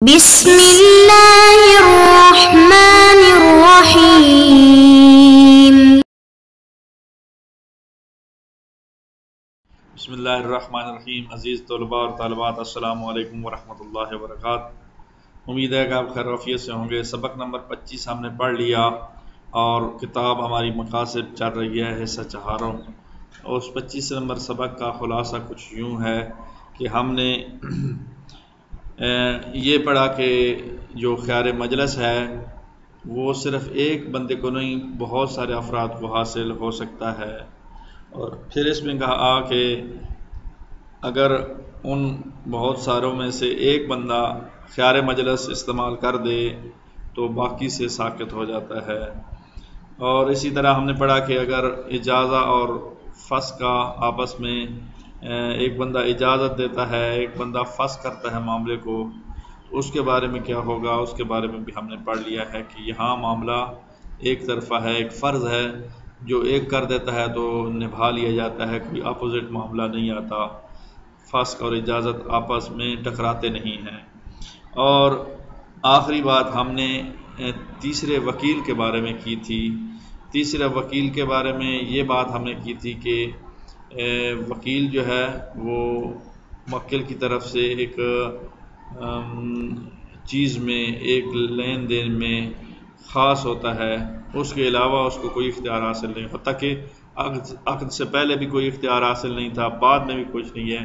بسم اللہ الرحمن الرحیم۔ بسم اللہ الرحمن الرحیم۔ عزیز طلباء اور طالبات، السلام علیکم ورحمۃ اللہ وبرکاتہ۔ امید ہے کہ آپ خیر وعافیت سے ہوں گے۔ سبق نمبر 25 ہم نے پڑھ لیا اور کتاب ہماری مقاصد چل رہی ہے حصہ چہارم۔ اور اس 25 نمبر سبق کا خلاصہ کچھ یوں ہے کہ ہم نے یہ پڑھا کہ جو خیار مجلس ہے وہ صرف ایک بندے کو نہیں، بہت سارے افراد کو حاصل ہو سکتا ہے۔ اور پھر اس میں کہا کہ اگر ان بہت ساروں میں سے ایک بندہ خیار مجلس استعمال کر دے تو باقی سے ساقط ہو جاتا ہے۔ اور اسی طرح ہم نے پڑھا کہ اگر اجازہ اور فسخ کا آپس میں ایک بندہ اجازت دیتا ہے، ایک بندہ فسخ کرتا ہے معاملے کو، اس کے بارے میں کیا ہوگا، اس کے بارے میں بھی ہم نے پڑھ لیا ہے کہ یہاں معاملہ ایک طرفہ ہے، ایک فرض ہے، جو ایک کر دیتا ہے تو نبھا لیا جاتا ہے، کوئی اپوزٹ معاملہ نہیں آتا، فسخ اور اجازت آپس میں ٹکراتے نہیں ہیں۔ اور آخری بات ہم نے تیسرے وکیل کے بارے میں کی تھی۔ تیسرے وکیل کے بارے میں یہ بات ہم نے کی تھی کہ وکیل جو ہے وہ موکل کی طرف سے ایک چیز میں، ایک لین دین میں خاص ہوتا ہے، اس کے علاوہ اس کو کوئی اختیار حاصل نہیں ہوتا، کہ عقد سے پہلے بھی کوئی اختیار حاصل نہیں تھا، بعد میں بھی کچھ نہیں ہے۔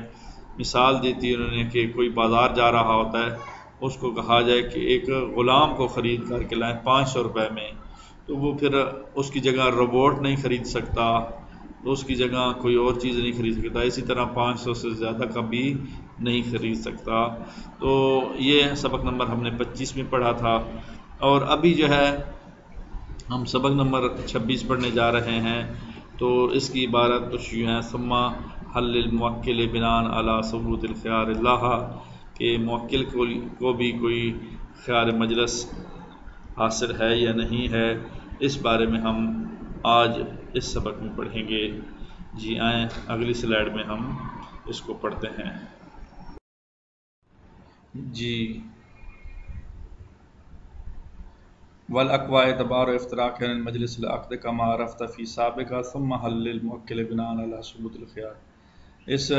مثال دی تھی انہوں نے کہ کوئی بازار جا رہا ہوتا ہے، اس کو کہا جائے کہ ایک غلام کو خرید کر کے لائیں 500 روپے میں، تو وہ پھر اس کی جگہ روبوٹ نہیں خرید سکتا، اس کی جگہ کوئی اور چیز نہیں خرید سکتا، اسی طرح 500 سے زیادہ کا بھی نہیں خرید سکتا۔ تو یہ سبق نمبر ہم نے 25 میں پڑھا تھا۔ اور ابھی جو ہے ہم سبق نمبر 26 پڑھنے جا رہے ہیں، تو اس کی عبارت کچھ یوں ہے: ثم حل الموکل بناء علی ثبوت الخیار اللہ، کہ موکل کو بھی کوئی خیار مجلس حاصل ہے یا نہیں ہے، اس بارے میں ہم آج اس سبق میں پڑھیں گے۔ جی آئیں اگلی سلائیڈ میں ہم اس کو پڑھتے ہیں۔ جی والاقوى اعتبار افتراق المجلس العقد كما عرفت في سابقہ ثم حل الموکل بناء على ثبوت الخیار۔ اس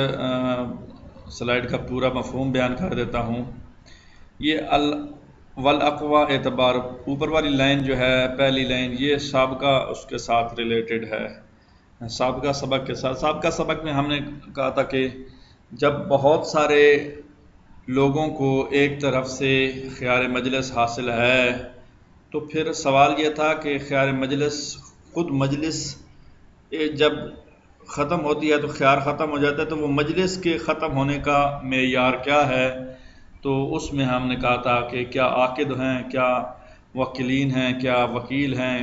سلائیڈ کا پورا مفہوم بیان کر دیتا ہوں۔ یہ والاقوى اعتبار، اوپر والی لائن جو ہے، پہلی لائن، یہ سابقہ اس کے ساتھ ریلیٹڈ ہے، سابقہ سبق کے ساتھ۔ سابقہ سبق میں ہم نے کہا تھا کہ جب بہت سارے لوگوں کو ایک طرف سے خیار مجلس حاصل ہے تو پھر سوال یہ تھا کہ خیار مجلس، خود مجلس جب ختم ہوتی ہے تو خیار ختم ہو جاتا ہے، تو وہ مجلس کے ختم ہونے کا معیار کیا ہے؟ تو اس میں ہم نے کہا تھا کہ کیا عاقد ہیں، کیا وکیلین ہیں، کیا وکیل ہیں،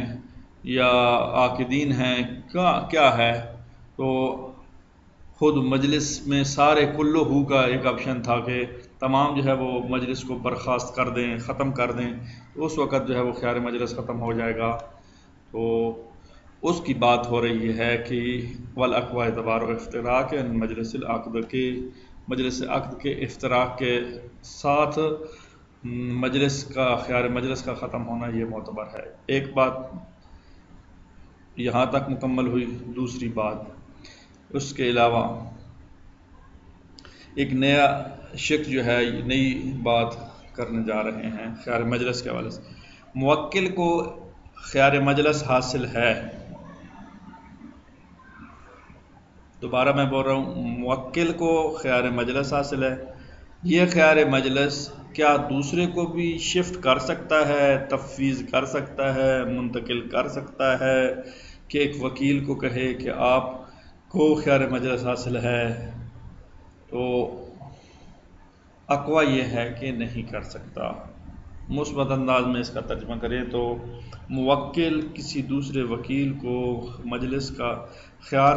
یا عاقدین ہیں، کیا ہے؟ تو خود مجلس میں سارے کلو ہو کا ایک آپشن تھا کہ تمام جو ہے وہ مجلس کو برخاست کر دیں، ختم کر دیں، تو اس وقت جو ہے وہ خیار مجلس ختم ہو جائے گا۔ تو اس کی بات ہو رہی ہے کہ والاقوى اعتبار افتراق مجلس العقد، کے مجلس عقد کے افتراق کے ساتھ مجلس کا، خیار مجلس کا ختم ہونا یہ معتبر ہے۔ ایک بات یہاں تک مکمل ہوئی۔ دوسری بات، اس کے علاوہ ایک نیا شق جو ہے، نئی بات کرنے جا رہے ہیں خیار مجلس کے حوالے سے۔ موکل کو خیار مجلس حاصل ہے، دوبارہ میں بول رہا ہوں، موکل کو خیار مجلس حاصل ہے۔ یہ خیار مجلس کیا دوسرے کو بھی شفٹ کر سکتا ہے، تفویض کر سکتا ہے، منتقل کر سکتا ہے، کہ ایک وکیل کو کہے کہ آپ کو خیار مجلس حاصل ہے؟ تو اقویٰ یہ ہے کہ نہیں کر سکتا۔ مثبت انداز میں اس کا ترجمہ کریں تو موکل کسی دوسرے وکیل کو مجلس کا خیار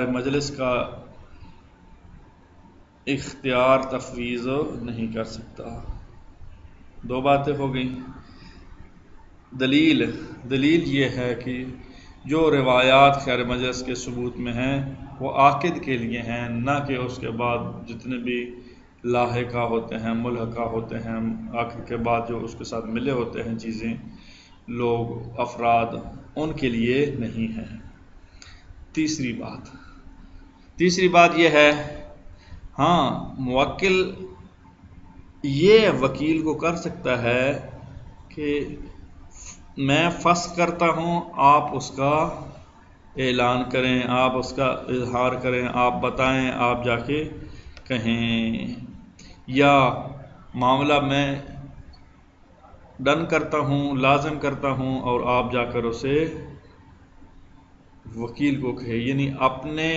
مجلس کا اختیار تفویض نہیں کر سکتا۔ دو باتیں ہو گئیں۔ دلیل یہ ہے کہ جو روایات خیار مجلس کے ثبوت میں ہیں وہ عاقد کے لیے ہیں، نہ کہ اس کے بعد جتنے بھی لاحقہ ہوتے ہیں، ملحقہ ہوتے ہیں، آخر کے بعد جو اس کے ساتھ ملے ہوتے ہیں چیزیں، لوگ، افراد، ان کے لیے نہیں ہیں۔ تیسری بات یہ ہے، ہاں موکل یہ وکیل کو کر سکتا ہے کہ میں فسخ کرتا ہوں، آپ اس کا اعلان کریں، آپ اس کا اظہار کریں، آپ بتائیں، آپ جا کے کہیں، یا معاملہ میں ڈن کرتا ہوں، لازم کرتا ہوں، اور آپ جا کر اسے وکیل کو کہے، یعنی اپنے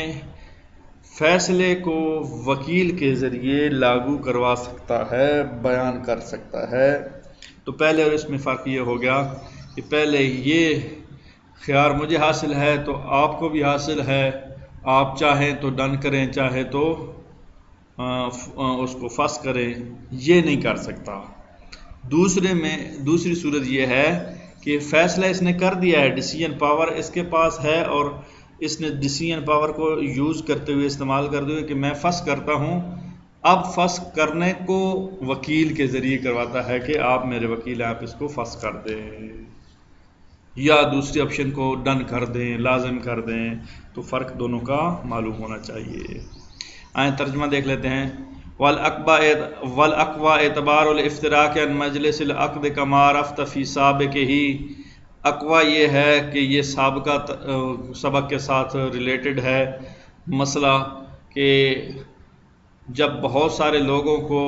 فیصلے کو وکیل کے ذریعے لاگو کروا سکتا ہے، بیان کر سکتا ہے۔ تو پہلے اور اس میں فرق یہ ہو گیا کہ پہلے یہ خیار مجھے حاصل ہے تو آپ کو بھی حاصل ہے، آپ چاہیں تو ڈن کریں، چاہے تو اس کو فسخ کریں، یہ نہیں کر سکتا۔ دوسری صورت یہ ہے کہ فیصلہ اس نے کر دیا ہے، ڈیسیژن پاور اس کے پاس ہے، اور اس نے ڈیسیژن پاور کو یوز کرتے ہوئے، استعمال کرتے ہوئے کہ میں فسخ کرتا ہوں، اب فسخ کرنے کو وکیل کے ذریعے کرواتا ہے کہ آپ میرے وکیل ہیں، آپ اس کو فسخ کر دیں، یا دوسری آپشن کو ڈن کر دیں، لازم کر دیں۔ تو فرق دونوں کا معلوم ہونا چاہیے۔ آئیں ترجمہ دیکھ لیتے ہیں۔ وَالْأَقْوَى اعتبار الافتراق عن مجلس العقد كما عرفت فی سابقہ، اقوا یہ ہے کہ یہ سابقہ سبق کے ساتھ ریلیٹڈ ہے مسئلہ، کہ جب بہت سارے لوگوں کو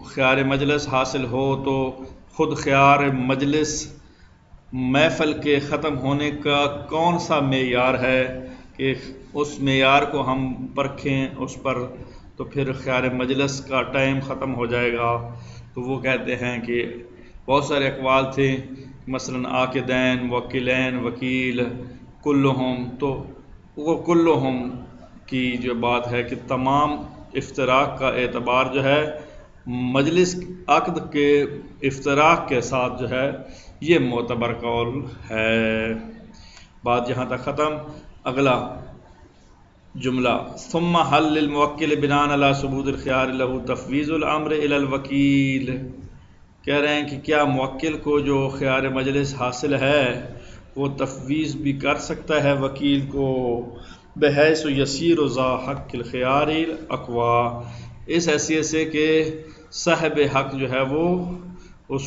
خیار مجلس حاصل ہو تو خود خیار مجلس، محفل کے ختم ہونے کا کون سا معیار ہے کہ اس معیار کو ہم پرکھیں اس پر، تو پھر خیار مجلس کا ٹائم ختم ہو جائے گا۔ تو وہ کہتے ہیں کہ بہت سارے اقوال تھے، مثلا عاقدین، وکیلین، وکیل، کلہم، تو وہ کلہم کی جو بات ہے کہ تمام افتراق کا اعتبار جو ہے مجلس عقد کے افتراق کے ساتھ جو ہے یہ معتبر قول ہے۔ بات یہاں تک ختم۔ اگلا جملہ، ثم حل للموکل بناء علی ثبوت الخیار له تفویض الامر الی الوکیل، کہہ رہے ہیں کہ کیا موکل کو جو خیار مجلس حاصل ہے وہ تفویض بھی کر سکتا ہے وکیل کو، بحیث یسیر ذا حق الخیار الاقوی، اس حیثیت سے کہ صاحب حق جو ہے وہ اس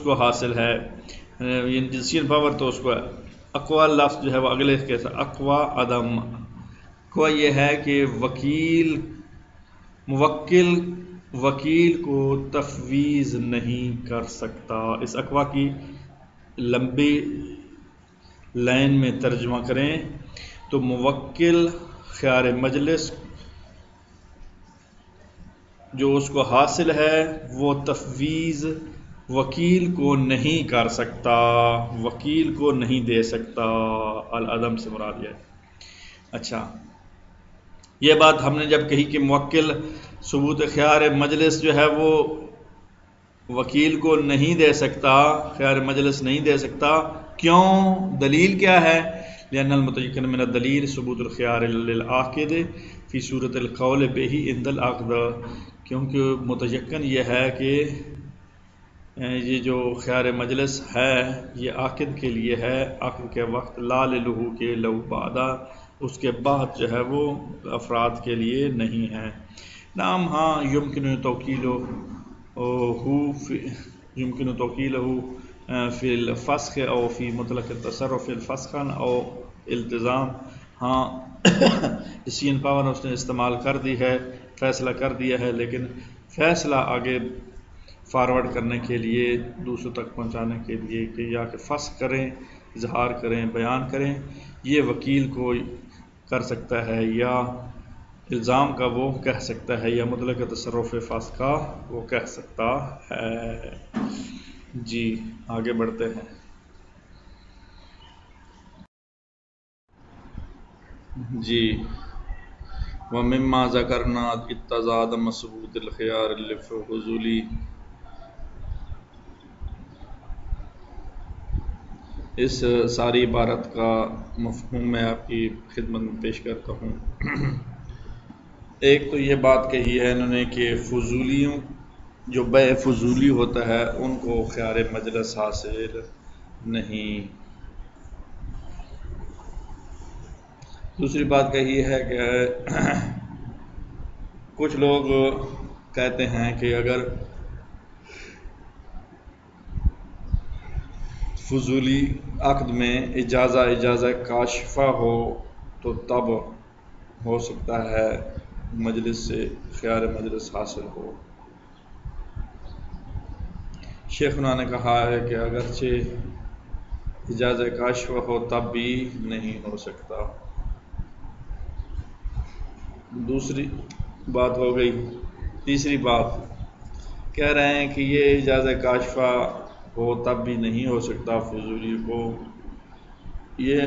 کو حاصل ہے، یعنی ڈیسیژن پاور تو اس کو ہے۔ اقوا لفظ جو ہے وہ اگلے کے ساتھ اقوا عدم، اقوا یہ ہے کہ موکل وکیل کو تفویض نہیں کر سکتا۔ اس اقوا کی لمبی لائن میں ترجمہ کریں تو موکل خیار مجلس جو اس کو حاصل ہے وہ تفویض وکیل کو نہیں کر سکتا، وکیل کو نہیں دے سکتا۔ العدم سے مراد ہے۔ اچھا، یہ بات ہم نے جب کہی کہ موکل ثبوت خیار مجلس جو ہے وہ وکیل کو نہیں دے سکتا، خیار مجلس نہیں دے سکتا، کیوں؟ دلیل کیا ہے؟ لأن المتيقن من الدلیل ثبوت الخیار للعاقد فی صورت القول بہ عند العقد، کیونکہ متیقن یہ ہے کہ یہ جو خیار مجلس ہے یہ عاقد کے لیے ہے، عقد کے وقت، لا للہ کے لو بعدا، اس کے بعد جو ہے وہ افراد کے لیے نہیں ہے۔ نعم، ہاں، یمکن توکیلہ فی الفسخ او فی مطلق التصرف فسخا او التزام، ہاں ڈیسیژن پاور اس نے استعمال کر دی ہے، فیصلہ کر دیا ہے، لیکن فیصلہ آگے فارورڈ کرنے کے لیے، دوسروں تک پہنچانے کے لیے کہ یا کہ فسخ کریں، اظہار کریں، بیان کریں، یہ وکیل کو کر سکتا ہے، یا الزام کا وہ کہہ سکتا ہے، یا مطلق تصرف فسخ کا وہ کہہ سکتا ہے۔ جی آگے بڑھتے ہیں۔ جی، وَمِمَّا ذَكَرْنَا اتَّضَادَ ثُبُوتُ الْخِيَارِ لِلْحُصُولِ، اس ساری عبارت کا مفہوم میں آپ کی خدمت میں پیش کرتا ہوں۔ ایک تو یہ بات کہی ہے انہوں نے کہ فضولیوں جو بے فضولی ہوتا ہے ان کو خیار مجلس حاصل نہیں. دوسری بات کہی ہے کہ کچھ لوگ کہتے ہیں کہ اگر فضولی عقد میں اجازہ کاشفہ ہو تو تب ہو سکتا ہے مجلس سے خیار مجلس حاصل ہو. شیخنا نے کہا ہے کہ اگرچہ اجازہ کاشفہ ہو تب بھی نہیں ہو سکتا. دوسری بات ہو گئی. تیسری بات کہہ رہے ہیں کہ یہ اجازہ کاشفہ ہو تب بھی نہیں ہو سکتا فضولی کو. یہ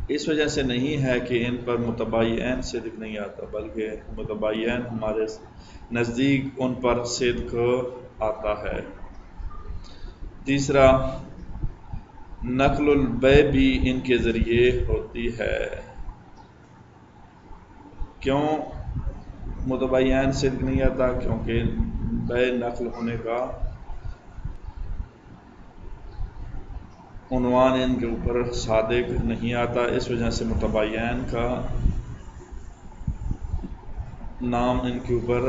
اس وجہ سے نہیں ہے کہ ان پر متباین صدق نہیں آتا، بلکہ متباین ہمارے نزدیک ان پر صدق آتا ہے. تیسرا نقل البیع بھی ان کے ذریعے ہوتی ہے. کیوں متباین صدق نہیں آتا؟ کیونکہ بیع نقل ہونے کا عنوان ان کے اوپر صادق نہیں آتا، اس وجہ سے متباین کا نام ان کے اوپر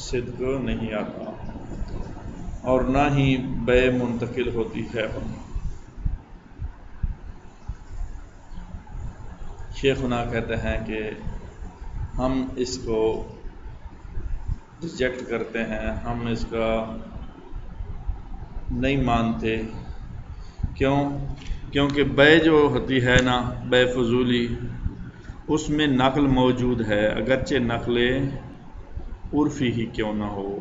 صدق نہیں آتا، اور نہ ہی بیع منتقل ہوتی ہے. شیخنا کہتے ہیں کہ ہم اس کو ریجیکٹ کرتے ہیں، ہم اس کا نہیں مانتے. کیونکہ بیع جو ہوتی ہے نا، بیع فضولی، اس میں نقل موجود ہے، اگرچہ نقل عرفی ہی کیوں نہ ہو.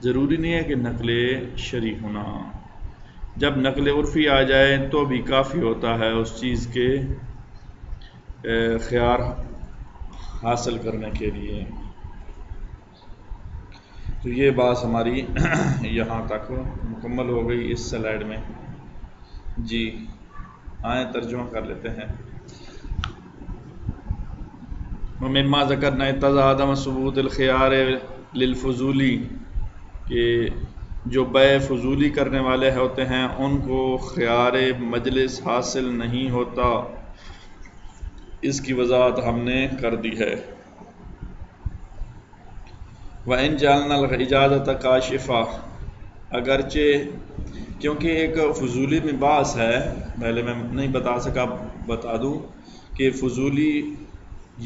ضروری نہیں ہے کہ نقل شرعی ہونا. جب نقل عرفی آ جائے تو بھی کافی ہوتا ہے اس چیز کے خیار حاصل کرنے کے لیے. تو یہ بات ہماری یہاں تک مکمل ہو گئی اس سلائیڈ میں. جی آئیں ترجمہ کر لیتے ہیں. مما ذکرنا عدم ثبوت الخیار للفضولی، کہ جو بیع فضولی کرنے والے ہوتے ہیں ان کو خیار مجلس حاصل نہیں ہوتا، اس کی وضاحت ہم نے کر دی ہے. وَإِنْ جَعَلْنَا الْإِجَازَةَ كَاشِفَةً، اگرچہ کیونکہ ایک فضولی میں بحث ہے، پہلے میں نہیں بتا سکا، بتا دوں کہ فضولی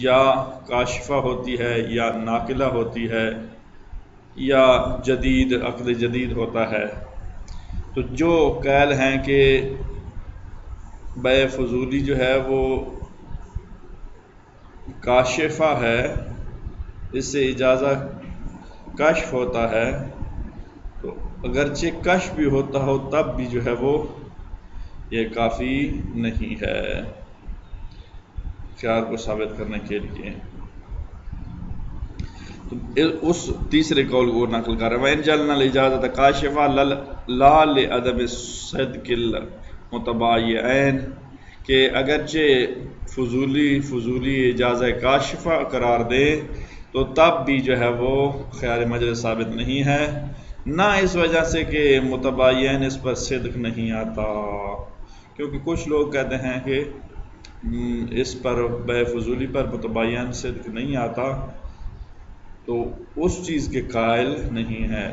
یا کاشفہ ہوتی ہے یا ناقلہ ہوتی ہے یا جدید عقد جدید ہوتا ہے. تو جو قائل ہیں کہ بیع فضولی جو ہے وہ کاشفہ ہے، اس سے اجازہ کشف ہوتا ہے، تو اگرچہ کشف بھی ہوتا ہو تب بھی جو ہے وہ یہ کافی نہیں ہے خیار کو ثابت کرنے کے لیے. تو اس تیسرے قول کو نقل کر رہے ہیں. وَإِنْ جَعَلْنَا الْإِجَازَةَ كَاشِفَةً لَا لِعَدَمِ صِدْقِ الْمُتَبَايِعَيْنِ، کہ اگرچہ فضولی اجازہ کاشفہ قرار دے تو تب بھی جو ہے وہ خیار مجلس ثابت نہیں ہے، نہ اس وجہ سے کہ متباین اس پر صدق نہیں آتا. کیونکہ کچھ لوگ کہتے ہیں کہ اس پر بیع فضولی پر متباین صدق نہیں آتا، تو اس چیز کے قائل نہیں ہے.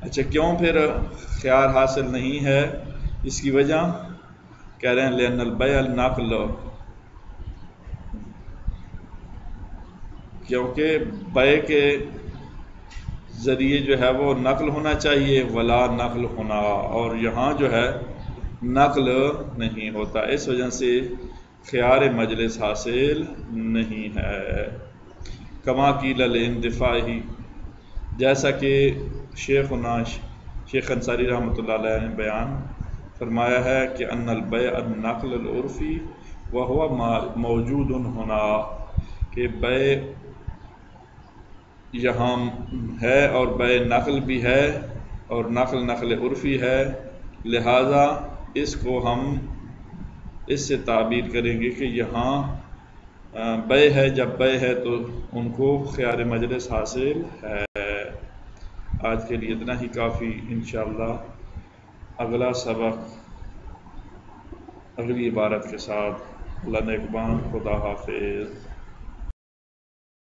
اچھا کیوں پھر خیار حاصل نہیں ہے؟ اس کی وجہ کہہ رہے ہیں لأن البیع النقل، کیونکہ بیع کے ذریعے جو ہے وہ نقل ہونا چاہیے، ولا نقل ہونا، اور یہاں جو ہے نقل نہیں ہوتا، اس وجہ سے خیار مجلس حاصل نہیں ہے. کما قیل للاندفاعی، جیسا کہ شیخ انصاری رحمۃ اللہ علیہ نے بیان فرمایا ہے کہ ان البیع النقل العرفی وہو موجود ہونا، کہ بیع یہاں ہے اور بیع نقل بھی ہے، اور نقل عرفی ہے، لہذا اس کو ہم اس سے تعبیر کریں گے کہ یہاں بے ہے، جب بے ہے تو ان کو خیار مجلس حاصل ہے۔ آج کے لیے اتنا ہی کافی، انشاءاللہ اگلا سبق اگلی عبارت کے ساتھ۔ اللہ نگہبان، خدا حافظ۔